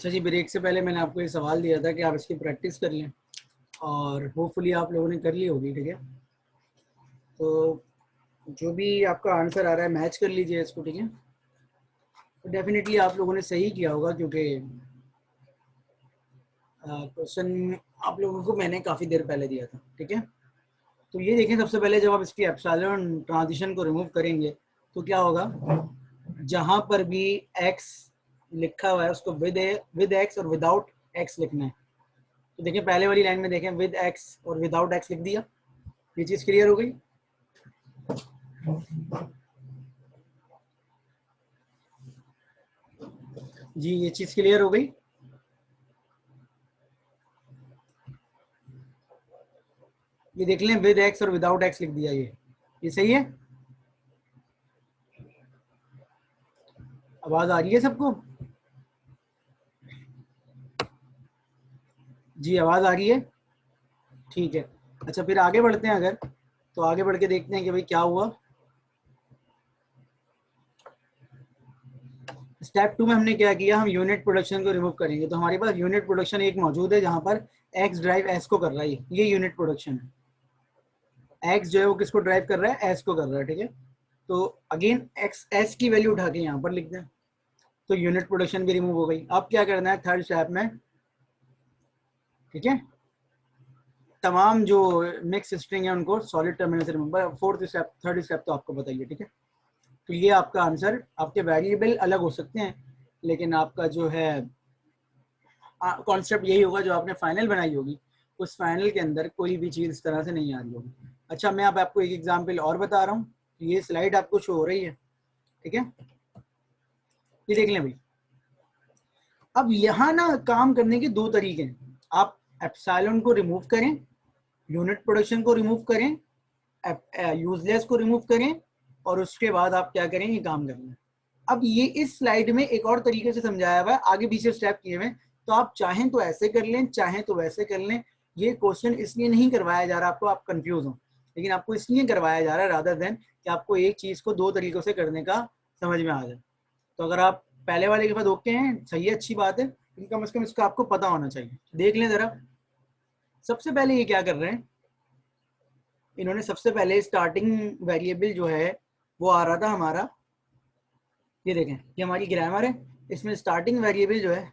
अच्छा जी, ब्रेक से पहले मैंने आपको ये सवाल दिया था कि आप इसकी प्रैक्टिस कर लें और होपफुली आप लोगों ने कर ली होगी। ठीक है, तो जो भी आपका आंसर आ रहा है मैच कर लीजिए इसको। ठीक है, तो डेफिनेटली आप लोगों ने सही किया होगा क्योंकि क्वेश्चन आप लोगों को मैंने काफ़ी देर पहले दिया था। ठीक है, तो ये देखें, सबसे पहले जब आप इसकी एप्सिलॉन ट्रांजिशन को रिमूव करेंगे तो क्या होगा, जहां पर भी x लिखा हुआ है उसको विद x और विदाउट x लिखना है। तो देखिए पहले वाली लाइन में देखें विद x और विदाउट x लिख दिया। ये चीज क्लियर हो गई। जी ये चीज क्लियर हो गई। ये देख लें विद x और विदाउट x लिख दिया। ये सही है। आवाज आ रही है सबको? जी आवाज आ रही है, ठीक है। अच्छा फिर आगे बढ़ते हैं, अगर तो आगे बढ़ के देखते हैं कि भाई क्या हुआ। स्टेप 2 में हमने क्या किया, हम यूनिट प्रोडक्शन को रिमूव करेंगे। तो हमारे पास यूनिट प्रोडक्शन एक मौजूद है जहां पर x ड्राइव s को कर रहा है। ये यूनिट प्रोडक्शन है। x जो है वो किसको ड्राइव कर रहा है, s को कर रहा है। ठीक है, तो अगेन x s की वैल्यू उठा के यहाँ पर लिख दें तो यूनिट प्रोडक्शन भी रिमूव हो गई। अब क्या करना है थर्ड स्टेप में, ठीक है, तमाम जो मिक्स स्ट्रिंग है उनको सॉलिड टर्मिनल से remove. Fourth step, third step तो आपको बताइए। ठीक है, तो ये आपका आंसर, आपके वेरिएबल अलग हो सकते हैं लेकिन आपका जो है कॉन्सेप्ट यही होगा जो आपने फाइनल बनाई होगी, उस फाइनल के अंदर कोई भी चीज़ इस तरह से नहीं आ रही होगी। अच्छा मैं अब आपको एक एग्जांपल और बता रहा हूँ, ये स्लाइड आपको शो हो रही है। ठीक है, ये देख लें भाई। अब यहाँ ना काम करने के दो तरीके हैं। आप एप्सिलॉन को रिमूव करें, यूनिट प्रोडक्शन को रिमूव करें, यूजलेस को रिमूव करें और उसके बाद आप क्या करें, ये काम करें। अब ये इस स्लाइड में एक और तरीके से समझाया हुआ है, आगे पीछे स्टेप किए हुए। तो आप चाहें तो ऐसे कर लें, चाहें तो वैसे कर लें। ये क्वेश्चन इसलिए नहीं करवाया जा रहा आपको, आप कंफ्यूज हो, लेकिन आपको इसलिए करवाया जा रहा है रादर देन कि आपको एक चीज को दो तरीकों से करने का समझ में आ जाए। तो अगर आप पहले वाले के बाद ओके हैं, सही है, अच्छी बात है, लेकिन कम से कम इसका आपको पता होना चाहिए। देख लें जरा, सबसे पहले ये क्या कर रहे हैं, इन्होंने सबसे पहले स्टार्टिंग वेरिएबल जो है वो आ रहा था हमारा, ये देखें ये हमारी ग्रामर है, इसमें स्टार्टिंग वेरिएबल जो है,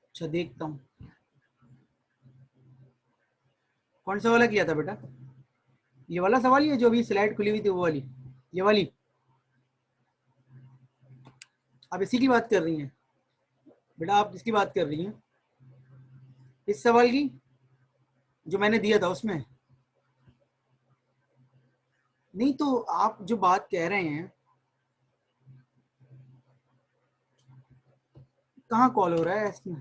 अच्छा देखता हूँ कौन सा वाला किया था बेटा, ये वाला सवाल ही है जो अभी स्लाइड खुली हुई थी वो वाली, ये वाली। आप इसी की बात कर रही हैं बेटा, आप किसकी बात कर रही हैं, इस सवाल की जो मैंने दिया था उसमें? नहीं तो आप जो बात कह रहे हैं, कहाँ कॉल हो रहा है इसमें?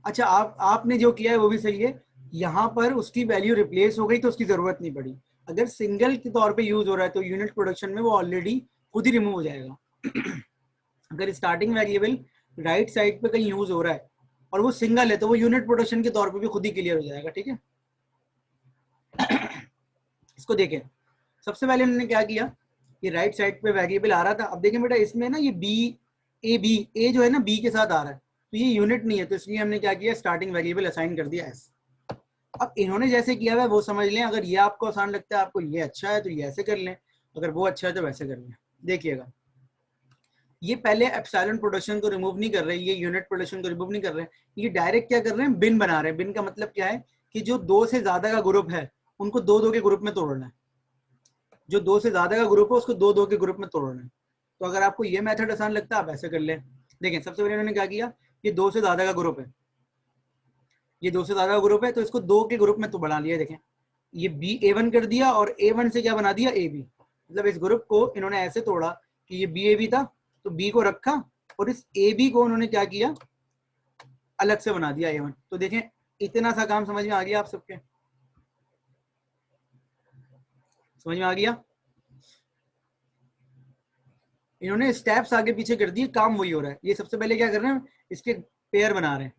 अच्छा आपने जो किया है वो भी सही है, यहाँ पर उसकी वैल्यू रिप्लेस हो गई तो उसकी जरूरत नहीं पड़ी। अगर सिंगल के तौर पे यूज हो रहा है तो यूनिट प्रोडक्शन में वो ऑलरेडी खुद ही रिमूव हो जाएगा। अगर स्टार्टिंग वेरिएबल राइट साइड पे कहीं यूज हो रहा है और वो सिंगल है तो वो यूनिट प्रोडक्शन के तौर पे भी खुद ही क्लियर हो जाएगा। ठीक है, इसको देखें, सबसे पहले उन्होंने क्या किया, ये राइट साइड पे वेरिएबल आ रहा था। अब देखें बेटा इसमें ना ये बी ए जो है ना बी के साथ आ रहा है, तो ये यूनिट नहीं है, तो इसलिए हमने क्या किया, स्टार्टिंग वेरिएबल असाइन कर दिया एस। अब इन्होंने जैसे किया हुआ है वो समझ लें, अगर ये आपको आसान लगता है, आपको ये अच्छा है तो ये ऐसे कर लें, अगर वो अच्छा है तो वैसे कर लें। देखिएगा ये पहले एप्सिलॉन प्रोडक्शन को रिमूव नहीं कर रहे, ये यूनिट प्रोडक्शन को रिमूव नहीं कर रहे, ये डायरेक्ट क्या कर रहे हैं, बिन बना रहे हैं। बिन का मतलब क्या है कि जो दो से ज्यादा का ग्रुप है उनको दो दो के ग्रुप में तोड़ना है, जो दो से ज्यादा का ग्रुप है उसको दो दो के ग्रुप में तोड़ना है। तो अगर आपको ये मेथड आसान लगता है आप ऐसे कर लें। देखें सबसे पहले उन्होंने क्या किया, ये दो से ज्यादा का ग्रुप है, ये दो से ज्यादा का ग्रुप है तो इसको दो के ग्रुप में तो बना लिया। देखें ये बी A1 कर दिया और A1 से क्या बना दिया, AB। मतलब इस ग्रुप को इन्होंने ऐसे तोड़ा कि ये BAB था तो B को रखा और इस AB को उन्होंने क्या किया, अलग से बना दिया A1। तो देखें इतना सा काम समझ में आ गया आप सबके, समझ में आ गया? इन्होंने स्टेप्स आगे पीछे कर दिए, काम वही हो रहा है। ये सबसे पहले क्या कर रहे हैं, इसके पेयर बना रहे हैं,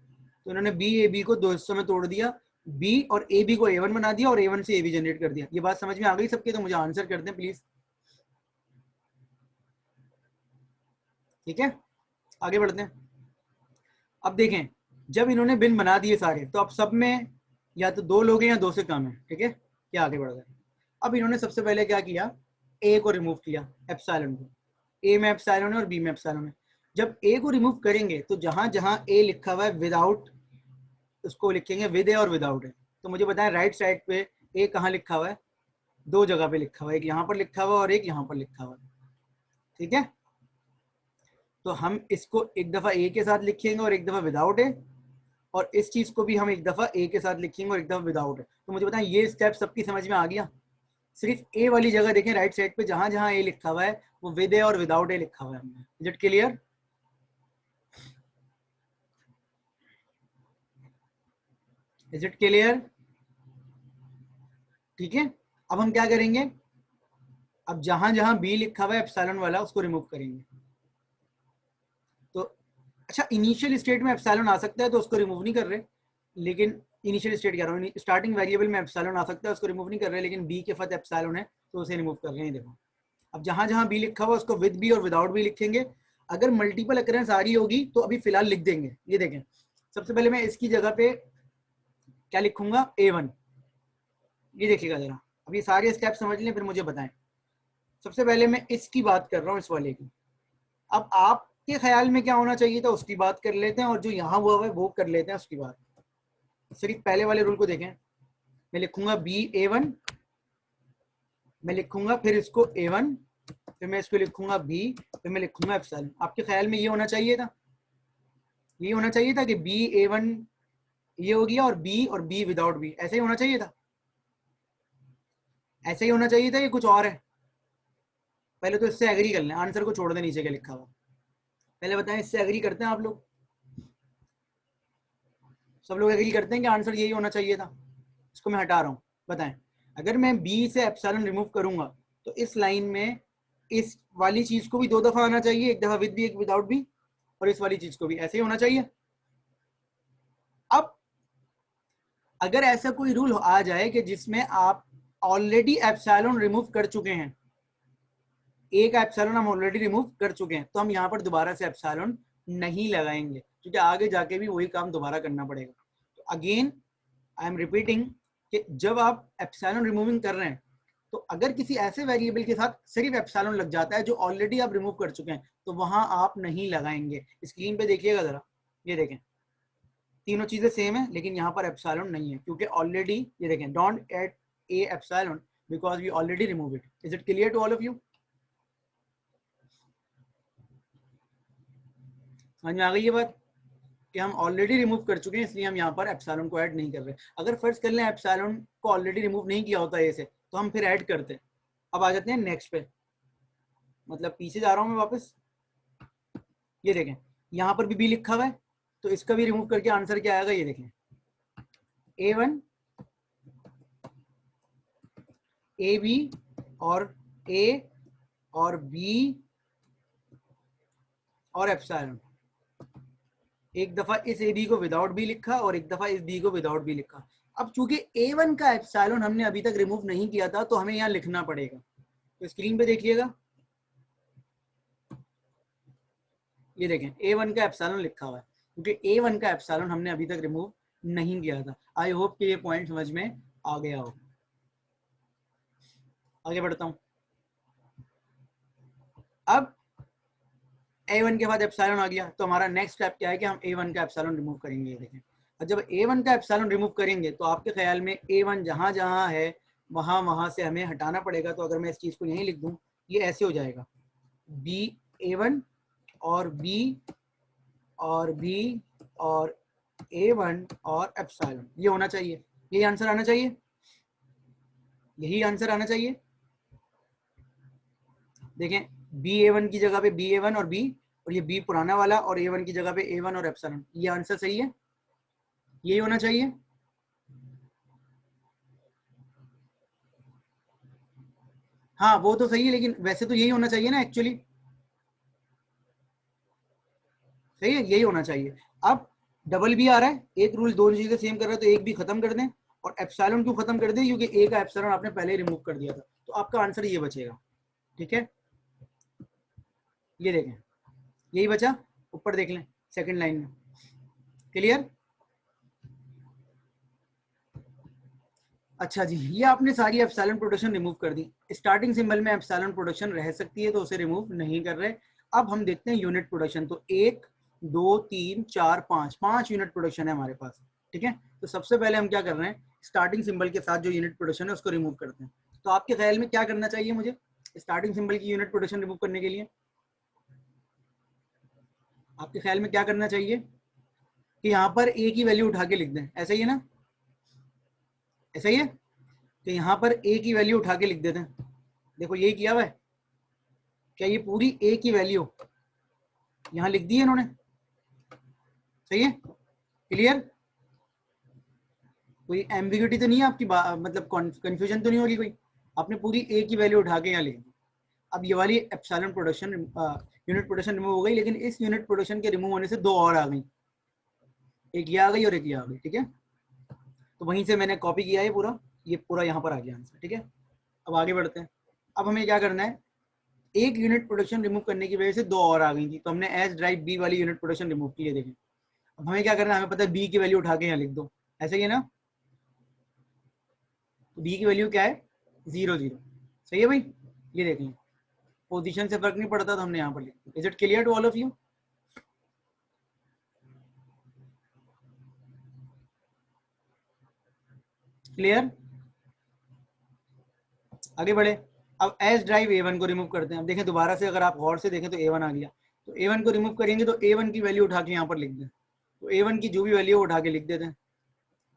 तो इन्होंने BAB को दो हिस्सों में तोड़ दिया बी और ए बी को A1 बना दिया और A1 से ए बी जनरेट कर दिया। ये बात समझ में आ गई सबके? तो मुझे आंसर कर दें प्लीज। ठीक है, आगे बढ़ते हैं। अब देखें, जब इन्होंने बिन बना दिए सारे, तो अब सब में या तो 2 लोग हैं या 2 से कम है। ठीक है, क्या आगे बढ़ गए। अब इन्होंने सबसे पहले क्या किया, ए को रिमूव किया, एप्सिलॉन को। ए में एप्सिलॉन है और बी में एप्सिलॉन है। जब ए को रिमूव करेंगे तो जहां जहां ए लिखा हुआ है विदाउट, उसको लिखेंगे विद ए और विदाउट ए। तो मुझे बताएं राइट साइड पे ए कहाँ लिखा हुआ है? 2 जगह पे लिखा हुआ है, एक यहाँ पर लिखा हुआ है और एक यहाँ पर लिखा हुआ है। ठीक है, तो हम इसको एक दफा ए के साथ लिखेंगे और एक दफा विदाउट ए, और इस चीज को भी हम एक दफा ए के साथ लिखेंगे और एक दफा विदाउट ए। तो मुझे बताएं ये स्टेप सबकी समझ में आ गया? सिर्फ ए वाली जगह देखें राइट साइड पे, जहां जहां ए लिखा हुआ है वो विद ए और विदाउट ए लिखा हुआ है। Is it clear? Is it clear? ठीक है, अब हम क्या करेंगे, अब जहां जहां बी लिखा हुआ है एप्सिलॉन वाला उसको रिमूव करेंगे। तो अच्छा, इनिशियल स्टेट में एप्सिलॉन आ सकता है तो उसको रिमूव नहीं कर रहे, लेकिन इनिशियल स्टेट कह रहा हूँ, स्टार्टिंग वेरिएबल में एप्सिलॉन आ सकता है उसको रिमूव नहीं कर रहे, लेकिन बी के साथ एप्सिलॉन है तो उसे रिमूव कर रहे हैं। देखो, अब जहां जहां बी लिखा हुआ उसको विद बी और विदाउट बी लिखेंगे। अगर मल्टीपल अकरेंस आ रही होगी तो अभी फिलहाल लिख देंगे। ये देखें, सबसे पहले मैं इसकी जगह पे क्या लिखूंगा, A1। ये देखिएगा जरा, अब ये सारे स्टेप समझ लें फिर मुझे बताएं। सबसे पहले मैं इसकी बात कर रहा हूँ, इस वाले की। अब आपके ख्याल में क्या होना चाहिए था उसकी बात कर लेते हैं, और जो यहाँ हुआ है वो कर लेते हैं उसकी बात। सिर्फ पहले वाले रूल को देखें, मैं लिखूंगा B A1, मैं लिखूंगा फिर इसको A1, फिर मैं इसको लिखूंगा B, फिर मैं लिखूंगा एप्सिलॉन। आपके ख्याल में ये होना चाहिए था? ये होना चाहिए था कि B A1 ये हो गया और B विदाउट B, ऐसे ही होना चाहिए था? ऐसे ही होना चाहिए था, ये कुछ और है? पहले तो इससे एग्री कर लें, आंसर को छोड़ दें नीचे क्या लिखा हुआ। पहले बताएं, इससे एग्री करते हैं आप लोग? सब लोग एग्री करते हैं कि आंसर यही होना चाहिए था? इसको मैं हटा रहा हूँ, बताएं। अगर मैं बी से एप्सिलॉन रिमूव करूंगा तो इस लाइन में इस वाली चीज को भी 2 दफा आना चाहिए, एक दफा विद बी एक विदाउट बी, और इस वाली चीज को भी ऐसे ही होना चाहिए। अब अगर ऐसा कोई रूल आ जाए कि जिसमें आप ऑलरेडी एप्सिलॉन रिमूव कर चुके हैं, एक एप्सिलॉन हम ऑलरेडी रिमूव कर चुके हैं, तो हम यहाँ पर दोबारा से एप्सिलॉन नहीं लगाएंगे, क्योंकि आगे जाके भी वही काम दोबारा करना पड़ेगा। तो अगेन आई एम रिपीटिंग कि जब आप एप्सिलॉन रिमूविंग कर रहे हैं तो अगर किसी ऐसे वेरिएबल के साथ सिर्फ एप्सिलॉन लग जाता है जो ऑलरेडी आप रिमूव कर चुके हैं तो वहां आप नहीं लगाएंगे। स्क्रीन पे देखिएगा जरा, ये देखें तीनों चीजें सेम है लेकिन यहाँ पर एप्सिलॉन नहीं है क्योंकि ऑलरेडी, ये देखें, don't add a epsilon because we already remove it. Is it clear to all of you? समझ में आ गई ये बात कि हम ऑलरेडी रिमूव कर चुके हैं, इसलिए हम यहाँ पर एप्सिलॉन को ऐड नहीं कर रहे। अगर फर्ज कर लें एप्सिलॉन को ऑलरेडी रिमूव नहीं किया होता ए से तो हम फिर ऐड करते। अब आ जाते हैं नेक्स्ट पे, मतलब पीछे जा रहा हूँ मैं वापस। ये देखें, यहाँ पर भी बी लिखा हुआ है तो इसका भी रिमूव करके आंसर क्या आएगा, ये देखें, A1 AB और A और B और एप्सिलॉन। एक दफा इस AB को विदाउट बी लिखा और एक दफा इस B को विदाउट बी लिखा। अब चूंकि A1 का एप्सिलॉन हमने अभी तक रिमूव नहीं किया था तो हमें यहाँ लिखना पड़ेगा। तो स्क्रीन पे देखिएगा, ये देखें A1 का एप्सिलॉन लिखा हुआ है क्योंकि A1 का एप्सिलॉन हमने अभी तक रिमूव नहीं किया था। आई होप कि ये पॉइंट समझ में आ गया हो। आगे बढ़ता हूं। अब A1 के बाद एप्सिलॉन आ गया तो हमारा नेक्स्ट स्टेप क्या है कि हम A1 का एप्सिलॉन रिमूव करेंगे। ये देखें, और जब A1 का एप्सिलॉन रिमूव करेंगे तो आपके ख्याल में A1 जहां जहां है वहां वहां से हमें हटाना पड़ेगा। तो अगर मैं इस चीज को यहीं लिख दूं, ये ऐसे हो जाएगा, A1 और B और B और A1 और एप्सिलॉन। ये होना चाहिए, यही आंसर आना चाहिए, यही आंसर आना चाहिए। देखें, BA1 की जगह पे BA1 और B, और ये B पुराना वाला, और A1 की जगह पे A1 और एप्सिलॉन। ये आंसर सही है, यही होना चाहिए। हाँ वो तो सही है, लेकिन वैसे तो यही होना चाहिए ना एक्चुअली। सही है, यही होना चाहिए। अब डबल बी आ रहा है, एक रूल दोनों चीजें सेम कर रहा है तो एक भी खत्म कर दें, और एप्सिलॉन क्यों खत्म कर दें, क्योंकि ए का एप्सिलॉन आपने पहले ही रिमूव कर दिया था, तो आपका आंसर ये बचेगा। ठीक है, ये देखें यही बचा, ऊपर देख लें सेकंड लाइन में। क्लियर? अच्छा जी, ये आपने सारी एप्सिलॉन प्रोडक्शन रिमूव कर दी। स्टार्टिंग सिंबल में एप्सिलॉन प्रोडक्शन रह सकती है तो उसे रिमूव नहीं कर रहे। अब हम देखते हैं यूनिट प्रोडक्शन, तो 1 2 3 4 5 5 यूनिट प्रोडक्शन है हमारे पास। ठीक है, तो सबसे पहले हम क्या कर रहे हैं, स्टार्टिंग सिंबल के साथ जो यूनिट प्रोडक्शन है उसको रिमूव करते हैं। तो आपके ख्याल में क्या करना चाहिए मुझे स्टार्टिंग सिंबल की यूनिट प्रोडक्शन रिमूव करने के लिए? आपके ख्याल में क्या करना चाहिए कि यहाँ पर ए की वैल्यू उठा के लिख दें, ऐसा ही है ना? ऐसा ही है, तो यहाँ पर ए की वैल्यू उठा के लिख देते हैं। देखो यही किया हुआ है, क्या ये पूरी ए की वैल्यू यहाँ लिख दी है इन्होंने? सही है? क्लियर? कोई एम्बिग्यूटी तो नहीं है आपकी, मतलब कंफ्यूजन तो नहीं होगी कोई? आपने पूरी ए की वैल्यू उठा के यहाँ लिख दी। अब ये वाली epsilon production unit production remove हो गई, लेकिन इस यूनिट प्रोडक्शन के रिमूव होने से दो और आ गई, एक ये आ गई और एक ये आ गई। ठीक है, तो वहीं से मैंने कॉपी किया है पूरा, ये पूरा यहाँ पर आ गया आंसर। ठीक है, अब आगे बढ़ते हैं। अब हमें क्या करना है, एक यूनिट प्रोडक्शन रिमूव करने की वजह से दो और आ गई थी, तो हमने एस ड्राइव बी वाली यूनिट प्रोडक्शन रिमूव की है। देखें अब हमें क्या करना है, हमें पता है बी की वैल्यू उठा के यहाँ लिख दो, ऐसे ही है ना? तो बी की वैल्यू क्या है, 0 0। सही है भाई, ये देख लें, पोजीशन से फर्क नहीं पड़ता, तो हमने यहाँ पर लिख दिया। Is it clear to all of you? Clear? आगे बढ़े। अब एस ड्राइव A1 को रिमूव करते हैं। अब देखें दोबारा से, अगर आप गौर से देखें तो A1 आ गया, तो A1 को रिमूव करेंगे तो A1 की वैल्यू उठा के यहाँ पर लिख दें, तो A1 की जो भी वैल्यू उठा के लिख देते हैं।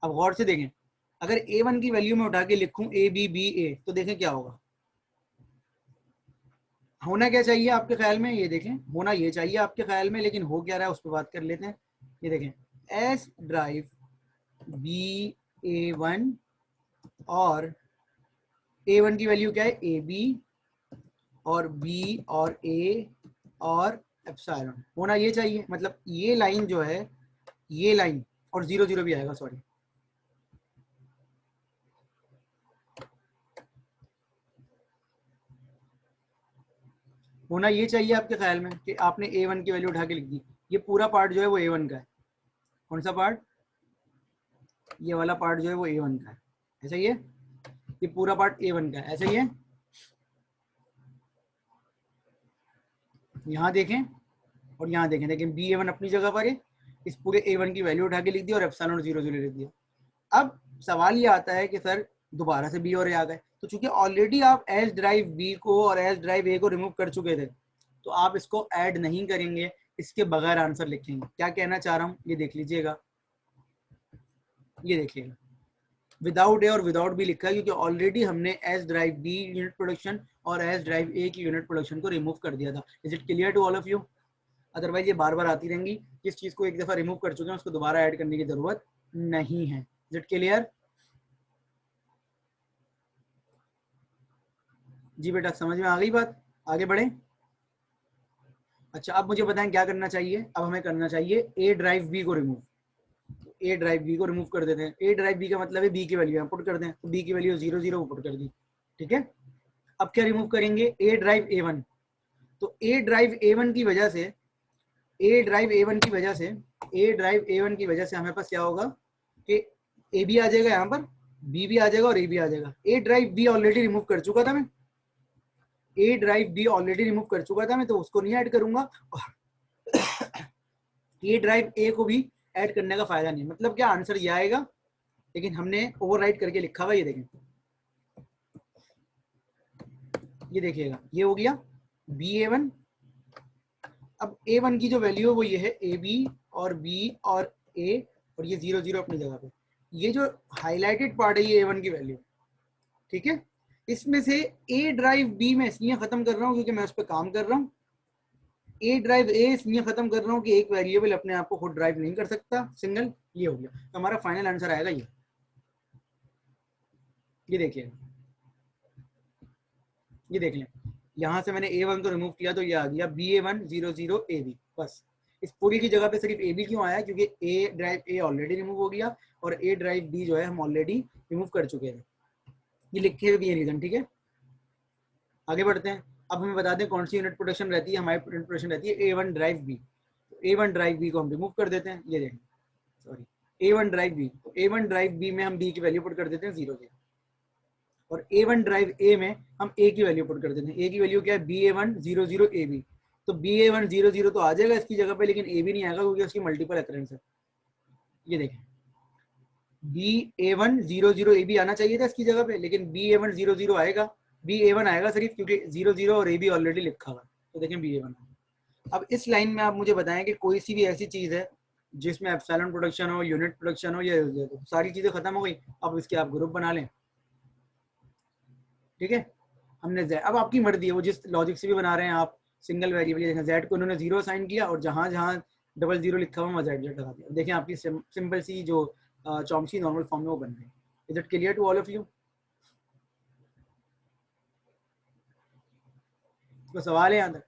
अब गौर से देखें, अगर A1 की वैल्यू में उठा के लिखूं A तो देखें क्या होगा, होना क्या चाहिए आपके ख्याल में? ये देखें, होना ये चाहिए आपके ख्याल में, लेकिन हो क्या रहा है उस पर बात कर लेते हैं। ये देखें, एस ड्राइव A1 और A1 की वैल्यू क्या है, AB और B और A और एप्सिलॉन, होना ये चाहिए। मतलब ये लाइन जो है, ये लाइन, और 0 0 भी आएगा, सॉरी, होना ये चाहिए आपके ख्याल में कि आपने A1 की वैल्यू उठा के लिख दी। ये पूरा पार्ट जो है वो A1 का है। कौन सा पार्ट? ये वाला पार्ट जो है वो A1 का है, ऐसा ही है? ये पूरा पार्ट A1 का है, ऐसा ही है? यहाँ देखें और यहाँ देखें, देखें B A1 अपनी जगह पर है, इस पूरे A1 की वैल्यू उठा के लिख दी और एप्सिलॉन 0 0 लिख दिया। अब सवाल ये आता है कि सर दोबारा से बी और ए आ गए, तो चूंकि ऑलरेडी आप एस ड्राइव बी को और एस ड्राइव ए को रिमूव कर चुके थे, तो आप इसको ऐड नहीं करेंगे, इसके बगैर आंसर लिखेंगे। क्या कहना चाह रहा हूँ ये देख लीजिएगा, ये देखिएगा, विदाउट ए और विदाउट बी लिखा है, क्योंकि ऑलरेडी हमने S drive B unit production और एस ड्राइव ए की यूनिट प्रोडक्शन को रिमूव कर दिया था। Is it clear to all of you? Otherwise ये बार बार आती रहेंगी, जिस चीज को एक दफा रिमूव कर चुके हैं उसको दोबारा ऐड करने की जरूरत नहीं है। Is it clear? जी बेटा, समझ में आ गई बात? आगे बढ़े। अच्छा, अब मुझे बताएं क्या करना चाहिए। अब हमें करना चाहिए ए ड्राइव बी को रिमूव। ए ड्राइव बी को रिमूव कर देते हैं। ए ड्राइव बी का मतलब है बी की वैल्यू यहाँ पुट कर दें, तो बी की वैल्यू 0 0 पुट कर दी। ठीक है, अब क्या रिमूव करेंगे, ए ड्राइव A1। तो ए ड्राइव A1 की वजह से, ए ड्राइव A1 की वजह से, ए ड्राइव A1 की वजह से हमें पास क्या होगा कि ए भी आ जाएगा यहाँ पर, बी भी आ जाएगा और ए भी आ जाएगा। ए ड्राइव बी ऑलरेडी रिमूव कर चुका था मैं, ए ड्राइव बी ऑलरेडी रिमूव कर चुका था मैं, तो उसको नहीं ऐड करूंगा। ए ड्राइव ए को भी ऐड करने का फायदा नहीं। मतलब क्या, आंसर ये आएगा, लेकिन हमने ओवरराइट करके लिखा हुआ। ये देखें, ये देखिएगा, ये हो गया BA1। अब A1 की जो वैल्यू है वो ये है AB और B और A, और ये 0 0 अपनी जगह पे। ये जो हाईलाइटेड पार्ट है ये A1 की वैल्यू। ठीक है, इसमें से ए ड्राइव बी में इसलिए खत्म कर रहा हूँ क्योंकि मैं उस पर काम कर रहा हूँ। ए ड्राइव ए इसलिए खत्म कर रहा हूँ कि एक वेरिएबल अपने आप को खुद ड्राइव नहीं कर सकता सिंगल। ये हो गया, तो हमारा फाइनल आंसर आएगा ये देखिए, ये देख लें, यहाँ से मैंने A1 को रिमूव किया तो ये आ गया BA1 0 0 AB। बस इस पूरी की जगह पे सिर्फ ए बी क्यों आया, क्योंकि ए ड्राइव ए ऑलरेडी रिमूव हो गया और ए ड्राइव बी जो है हम ऑलरेडी रिमूव कर चुके थे, ये लिखे हुए भी है रीजन। ठीक है, आगे बढ़ते हैं। अब हमें बता दें कौन सी यूनिट प्रोडक्शन रहती है, हमारी यूनिट प्रोडक्शन रहती है A1 drive B. A1 drive B को हम रिमूव कर देते हैं, ये देखें, सॉरी A1 ड्राइव बी, तो A1 ड्राइव बी में हम बी की वैल्यू पुट कर देते हैं 0 के, और A1 ड्राइव ए में हम ए की वैल्यू पुट कर देते हैं। ए की वैल्यू क्या है, BA1 00 AB, तो BA1 00 तो आ जाएगा इसकी जगह पे, लेकिन ए भी नहीं आएगा क्योंकि उसकी मल्टीपल अकरेंस है। ये देखें, BA1 00 AB आना चाहिए था इसकी जगह पे, लेकिन BA1 00 आएगा, BA1 आएगा सिर्फ क्योंकि 00 और AB ऑलरेडी लिखा हुआ है, तो देखें BA1। अब इस लाइन में आप मुझे बताएं कि कोई सी भी ऐसी चीज है जिसमें एप्सिलॉन प्रोडक्शन हो, यूनिट प्रोडक्शन हो, या तो सारी चीजें खत्म हो गई। अब इसके आप ग्रुप बना लें। ठीक है, हमने अब आपकी मर्जी है, वो जिस लॉजिक से भी बना रहे हैं आप, सिंगल वेरिएबल जेड को उन्होंने 0 असाइन किया और जहां जहां 00 लिखा हुआ जेड लगा दिया। देखें आपकी सिंपल सी जो चॉम्स्की नॉर्मल फॉर्म में वो बन गई। Is it clear to all of you? तो सवाल है यहाँ तक?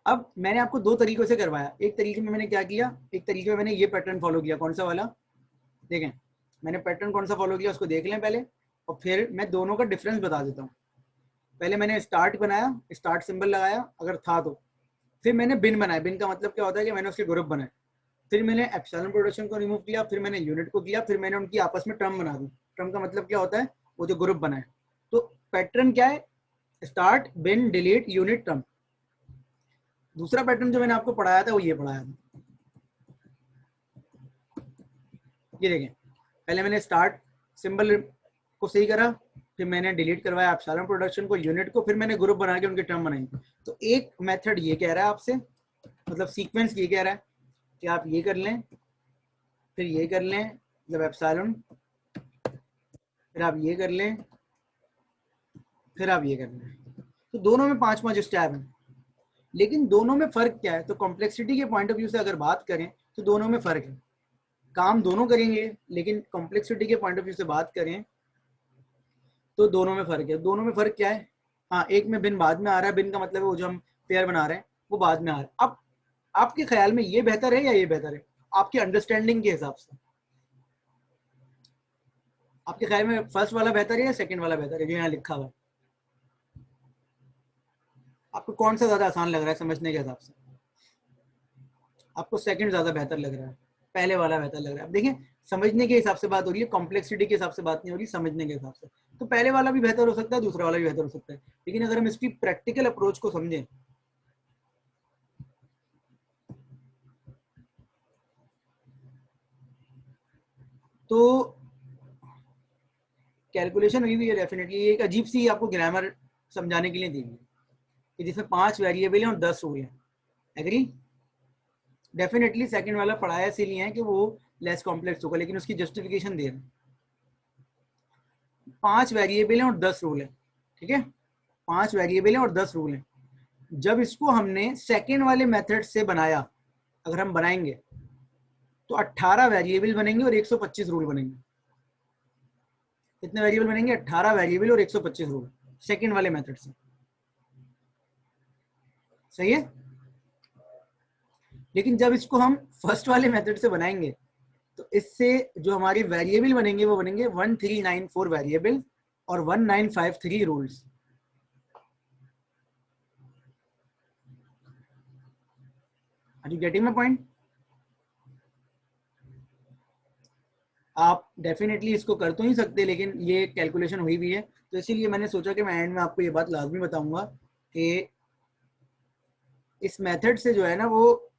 अब मैंने आपको दो तरीकों से करवाया। एक तरीके में मैंने क्या किया, एक तरीके में मैंने ये पैटर्न फॉलो किया। कौन सा वाला? देखें मैंने पैटर्न कौन सा फॉलो किया उसको देख लें पहले, और फिर मैं दोनों का डिफरेंस बता देता हूँ। पहले मैंने स्टार्ट बनाया, स्टार्ट सिंबल लगाया अगर था तो, फिर मैंने बिन बनाया। बिन का मतलब क्या होता है कि मैंने उसके ग्रुप बनाए, फिर मैंने एप्सिलॉन प्रोडक्शन को रिमूव किया, फिर मैंने यूनिट को किया, फिर मैंने उनकी आपस में टर्म बना दी। टर्म का मतलब क्या होता है, वो जो ग्रुप बनाए। तो पैटर्न क्या है, स्टार्ट बिन डिलीट यूनिट टर्म। दूसरा पैटर्न जो मैंने आपको पढ़ाया था वो ये पढ़ाया था, ये देखें। पहले मैंने स्टार्ट सिंबल को सही करा, फिर मैंने डिलीट करवाया एप्सिलॉन प्रोडक्शन को, यूनिट को, फिर मैंने ग्रुप बना के उनके टर्म बनाई। तो एक मेथड ये कह रहा है आपसे, मतलब सीक्वेंस ये कह रहा है कि आप ये कर लें, फिर ये कर लें, जब एप्सिलॉन, फिर आप ये कर लें, फिर आप ये कर लें। तो दोनों में 5-5 स्टेप हैं, लेकिन दोनों में फर्क क्या है? तो कॉम्प्लेक्सिटी के पॉइंट ऑफ व्यू से अगर बात करें तो दोनों में फर्क है। काम दोनों करेंगे, लेकिन कॉम्प्लेक्सिटी के पॉइंट ऑफ व्यू से बात करें तो दोनों में फर्क है। दोनों में फर्क क्या है? हाँ, एक में बिन बाद में आ रहा है, बिन का मतलब है वो जो हम पेयर बना रहे हैं वो बाद में आ रहा है। अब आपके ख्याल में ये बेहतर है या ये बेहतर है? आपकी अंडरस्टैंडिंग के हिसाब से आपके ख्याल में फर्स्ट वाला बेहतर है या सेकंड वाला बेहतर है जो यहाँ लिखा हुआ है? आपको कौन सा ज्यादा आसान लग रहा है समझने के हिसाब से? आपको सेकंड ज्यादा बेहतर लग रहा है, पहले वाला बेहतर लग रहा है? अब देखिए, समझने के हिसाब से बात हो रही है, कॉम्प्लेक्सिटी के हिसाब से बात नहीं हो रही, समझने के हिसाब से। तो पहले वाला भी बेहतर हो सकता है, दूसरा वाला भी बेहतर हो सकता है, लेकिन अगर हम इसकी प्रैक्टिकल अप्रोच को समझें तो कैलकुलेशन हुई भी है डेफिनेटली। एक अजीब सी आपको ग्रामर समझाने के लिए दी हुई है कि जिसमें 5 वेरिएबल हैं और 10 रूल हैं। एग्री? डेफिनेटली सेकंड वाला पढ़ाया इसीलिए है कि वो लेस कॉम्प्लेक्स होगा, लेकिन उसकी जस्टिफिकेशन दे रहे हैं। 5 वेरिएबल हैं और 10 रूल है, ठीक है? 5 वेरिएबल हैं और 10 रूल हैं। जब इसको हमने सेकंड वाले मेथड से बनाया, अगर हम बनाएंगे तो 18 वेरिएबल बनेंगे और 125 रूल बनेंगे। कितने वेरिएबल बनेंगे? 18 वेरिएबल और 125 रूल, सेकंड वाले मेथड से। सही है? लेकिन जब इसको हम फर्स्ट वाले मेथड से बनाएंगे तो इससे जो हमारी वेरिएबल बनेंगे वो बनेंगे 1394 वेरिएबल और 1953 rules. Are you getting my point? आप डेफिनेटली इसको कर तो नहीं सकते, लेकिन ये कैलकुलेशन हुई भी है, तो इसीलिए मैंने सोचा कि मैं एंड में आपको ये बात लाजमी बताऊंगा कि इस मेथड से जो है ना वो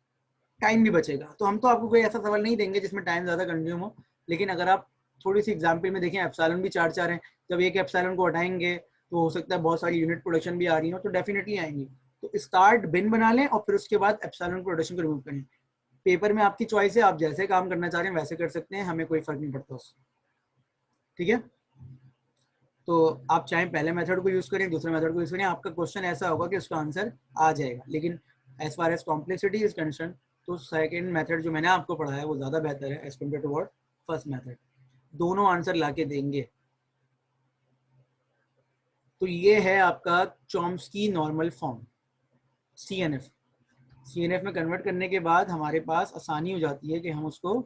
टाइम भी बचेगा। तो हम तो आपको कोई ऐसा सवाल नहीं देंगे जिसमें टाइम ज़्यादा कंज्यूम हो, लेकिन अगर आप थोड़ी सी एग्जाम्पल में देखें, एप्सिलॉन भी 4-4 हैं, जब एक एप्सिलॉन को हटाएंगे तो हो सकता है बहुत सारी यूनिट प्रोडक्शन भी आ रही हो, तो डेफिनेटली आएंगी। तो स्टार्ट बिन बना लें और फिर उसके बाद एप्सिलॉन प्रोडक्शन को रिमूव करें। पेपर में आपकी चॉइस है, आप जैसे काम करना चाह रहे हैं वैसे कर सकते हैं, हमें कोई फर्क नहीं पड़ता उससे। ठीक है, तो आप चाहें पहले मेथड को यूज़ करें, दूसरे मेथड को यूज़ करें, आपका क्वेश्चन ऐसा होगा कि उसका आंसर आ जाएगा। लेकिन as far as complexity is concern तो सेकेंड मेथड जो मैंने आपको पढ़ाया वो ज़्यादा बेहतर है as compare to word first method. दोनों आंसर ला के देंगे। तो ये है आपका Chomsky normal form, CNF। CNF में कन्वर्ट करने के बाद हमारे पास आसानी हो जाती है कि हम उसको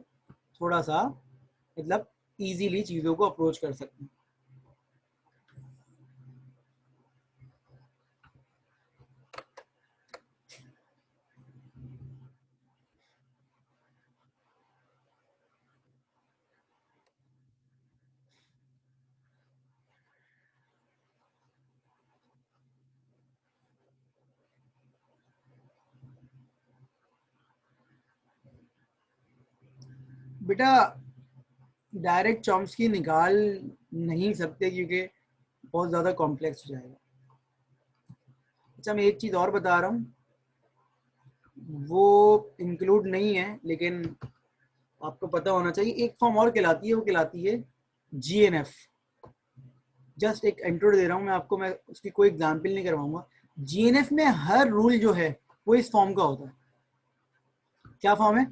थोड़ा सा मतलब इजीली चीज़ों को अप्रोच कर सकते हैं। बेटा डायरेक्ट चॉम्स्की निकाल नहीं सकते क्योंकि बहुत ज़्यादा कॉम्प्लेक्स हो जाएगा। अच्छा मैं एक चीज़ और बता रहा हूँ, वो इंक्लूड नहीं है लेकिन आपको पता होना चाहिए। एक फॉर्म और कहलाती है, वो कहलाती है GNF। जस्ट एक इंट्रो दे रहा हूँ मैं आपको, मैं उसकी कोई एग्जाम्पल नहीं करवाऊंगा। GNF में हर रूल जो है वो इस फॉर्म का होता है। क्या फॉर्म है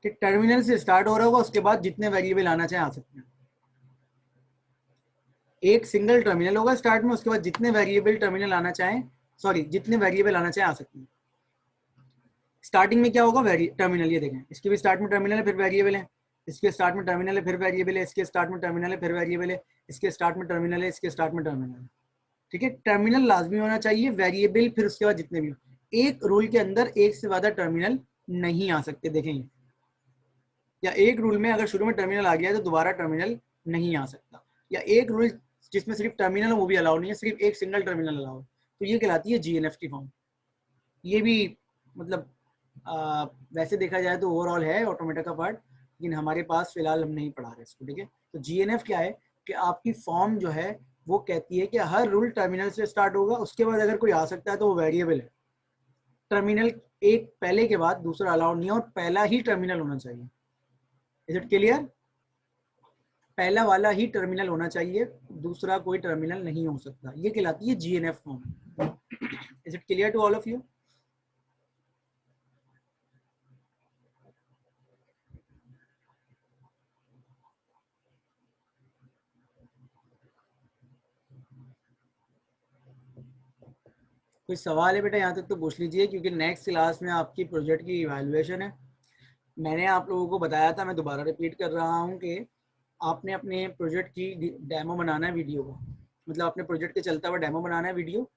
कि टर्मिनल से स्टार्ट हो रहा होगा, उसके बाद जितने वेरिएबल आना चाहे आ सकते हैं। एक सिंगल टर्मिनल होगा स्टार्ट में, उसके बाद जितने वेरिएबल टर्मिनल आना चाहें, सॉरी जितने वेरिएबल आना चाहे आ सकते हैं। स्टार्टिंग में क्या होगा, टर्मिनल, ये देखें इसके भी स्टार्ट में टर्मिनल है फिर वेरिएबल है, इसके स्टार्ट में टर्मिनल है फिर वेरिएबल है, इसके स्टार्ट में टर्मिनल है फिर वेरिएबल है, इसके स्टार्ट में टर्मिनल है, इसके स्टार्ट में टर्मिनल है। ठीक है, टर्मिनल लाजमी होना चाहिए, वेरिएबल फिर उसके बाद जितने भी। एक रूल के अंदर एक से ज्यादा टर्मिनल नहीं आ सकते, देखेंगे। या एक रूल में अगर शुरू में टर्मिनल आ गया तो दोबारा टर्मिनल नहीं आ सकता। या एक रूल जिसमें सिर्फ टर्मिनल हो वो भी अलाउ नहीं है, सिर्फ एक सिंगल टर्मिनल अलाउ। तो ये कहलाती है GNF की फॉर्म। ये भी मतलब वैसे देखा जाए तो ओवरऑल है ऑटोमेटा का पार्ट, लेकिन हमारे पास फिलहाल हम नहीं पढ़ा रहे इसको। ठीक है, तो GNF क्या है कि आपकी फॉर्म जो है वो कहती है कि हर रूल टर्मिनल से स्टार्ट होगा, उसके बाद अगर कोई आ सकता है तो वो वेरिएबल है। टर्मिनल एक पहले के बाद दूसरा अलाउड नहीं है, और पहला ही टर्मिनल होना चाहिए। Is it clear? पहला वाला ही टर्मिनल होना चाहिए, दूसरा कोई टर्मिनल नहीं हो सकता। ये कहलाती है GNF form. Is it clear to all of you? कोई सवाल है बेटा यहाँ तक तो पूछ लीजिए, क्योंकि नेक्स्ट क्लास में आपकी प्रोजेक्ट की इवैल्यूएशन है। मैंने आप लोगों को बताया था, मैं दोबारा रिपीट कर रहा हूँ कि आपने अपने प्रोजेक्ट की डेमो बनाना है वीडियो को, मतलब अपने प्रोजेक्ट के चलता हुआ डेमो बनाना है वीडियो।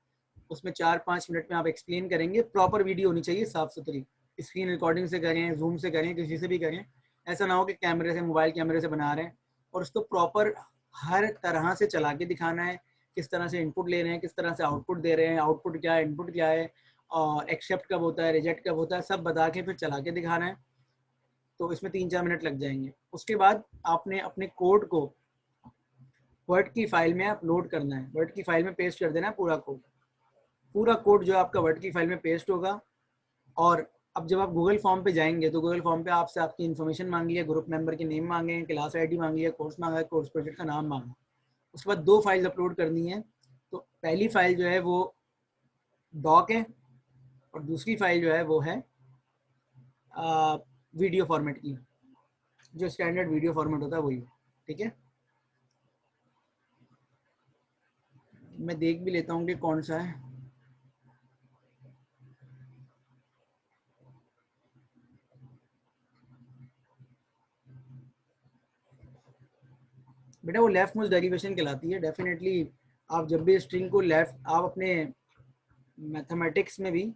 उसमें 4-5 मिनट में आप एक्सप्लेन करेंगे, प्रॉपर वीडियो होनी चाहिए, साफ सुथरी। स्क्रीन रिकॉर्डिंग से करें, जूम से करें, किसी से भी करें। ऐसा ना हो कि कैमरे से, मोबाइल कैमरे से बना रहे हैं और उसको प्रॉपर हर तरह से चला के दिखाना है। किस तरह से इनपुट ले रहे हैं, किस तरह से आउटपुट दे रहे हैं, आउटपुट क्या है, इनपुट क्या है, और एक्सेप्ट कब होता है, रिजेक्ट कब होता है, सब बता के फिर चला के दिखाना है। तो इसमें 3-4 मिनट लग जाएंगे। उसके बाद आपने अपने कोड को वर्ड की फाइल में अपलोड करना है, वर्ड की फाइल में पेस्ट कर देना है पूरा कोड। पूरा कोड जो आपका वर्ड की फाइल में पेस्ट होगा। और अब जब आप गूगल फॉर्म पे जाएंगे तो गूगल फॉर्म पे आपसे आपकी इन्फॉर्मेशन मांगी है, ग्रुप मेंबर के नेम मांगे हैं, क्लास आईडी मांगी है, कोर्स मांगा है, कोर्स प्रोजेक्ट का नाम मांगा। उसके बाद 2 फाइल अपलोड करनी है। तो पहली फाइल जो है वो डॉक है, और दूसरी फाइल जो है वो है वीडियो फॉर्मेट की, जो स्टैंडर्ड वीडियो फॉर्मेट होता है वही। ठीक है, मैं देख भी लेता हूँ कि कौन सा है। बेटा वो लेफ्ट मोस्ट डेरिवेशन कहलाती है डेफिनेटली। आप जब भी स्ट्रिंग को लेफ्ट, आप अपने मैथमेटिक्स में भी,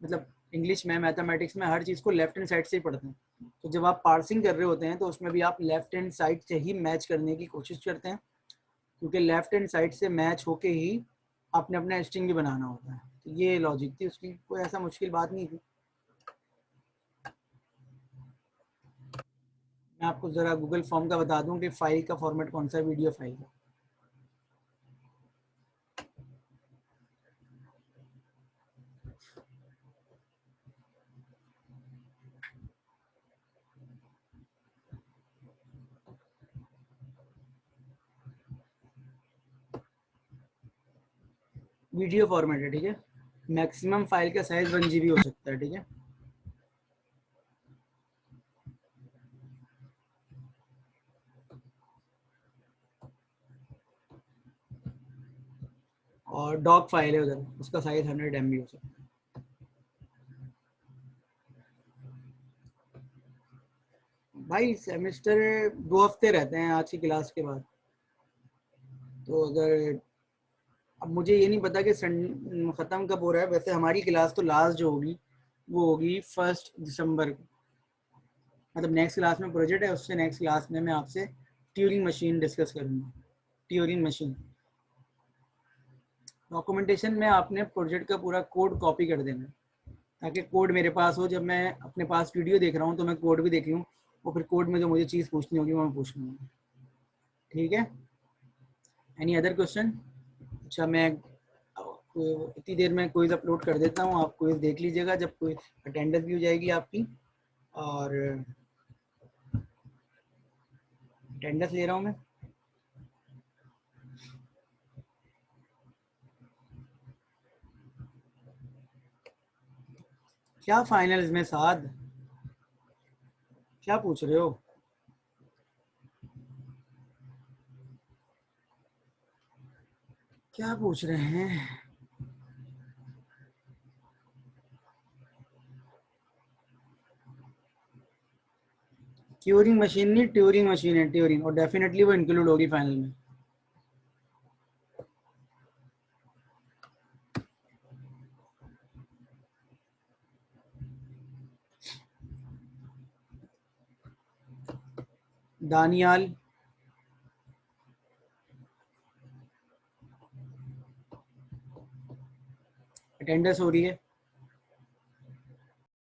मतलब इंग्लिश में, मैथमेटिक्स में हर चीज़ को लेफ्ट हैंड साइड से ही पढ़ते हैं। तो जब आप पार्सिंग कर रहे होते हैं तो उसमें भी आप लेफ्ट हैंड साइड से ही मैच करने की कोशिश करते हैं, क्योंकि लेफ्ट हैंड साइड से मैच होके ही आपने अपना स्ट्रिंग भी बनाना होता है। तो ये लॉजिक थी उसकी, कोई ऐसा मुश्किल बात नहीं थी। मैं आपको ज़रा गूगल फॉर्म का बता दूं कि फाइल का फॉर्मेट कौन सा है, वीडियो फाइल का। वीडियो फॉर्मेट है, ठीक है। मैक्सिमम फाइल का साइज 1 GB हो सकता है, ठीक है। और डॉक फाइल है उधर, उसका साइज 100 MB हो सकता है। भाई सेमेस्टर 2 हफ्ते रहते हैं आज की क्लास के बाद, तो अगर अब मुझे ये नहीं पता कि ख़त्म कब हो रहा है। वैसे हमारी क्लास तो लास्ट जो होगी वो होगी 1 दिसंबर को, मतलब नेक्स्ट क्लास में प्रोजेक्ट है, उससे नेक्स्ट क्लास में मैं आपसे ट्यूरिंग मशीन डिस्कस करूँगा। ट्यूरिंग मशीन डॉक्यूमेंटेशन में आपने प्रोजेक्ट का पूरा कोड कॉपी कर देना, ताकि कोड मेरे पास हो, जब मैं अपने पास वीडियो देख रहा हूँ तो मैं कोड भी देख लूँ, और फिर कोड में जो मुझे चीज़ पूछनी होगी वो मैं पूछ लूँगा। ठीक है, एनी अदर क्वेश्चन? अच्छा, मैं इतनी देर में क्विज अपलोड कर देता हूँ, आप क्विज देख लीजिएगा जब कोई अटेंडेंस भी हो जाएगी आपकी। और अटेंडेंस ले रहा हूँ मैं। क्या फाइनल्स में साथ क्या पूछ रहे हो? क्या पूछ रहे हैं? ट्यूरिंग मशीन नहीं, ट्यूरिंग मशीन है, ट्यूरिंग, और डेफिनेटली वो इंक्लूड होगी फाइनल में। दानियाल, अटेंडेंस हो रही है?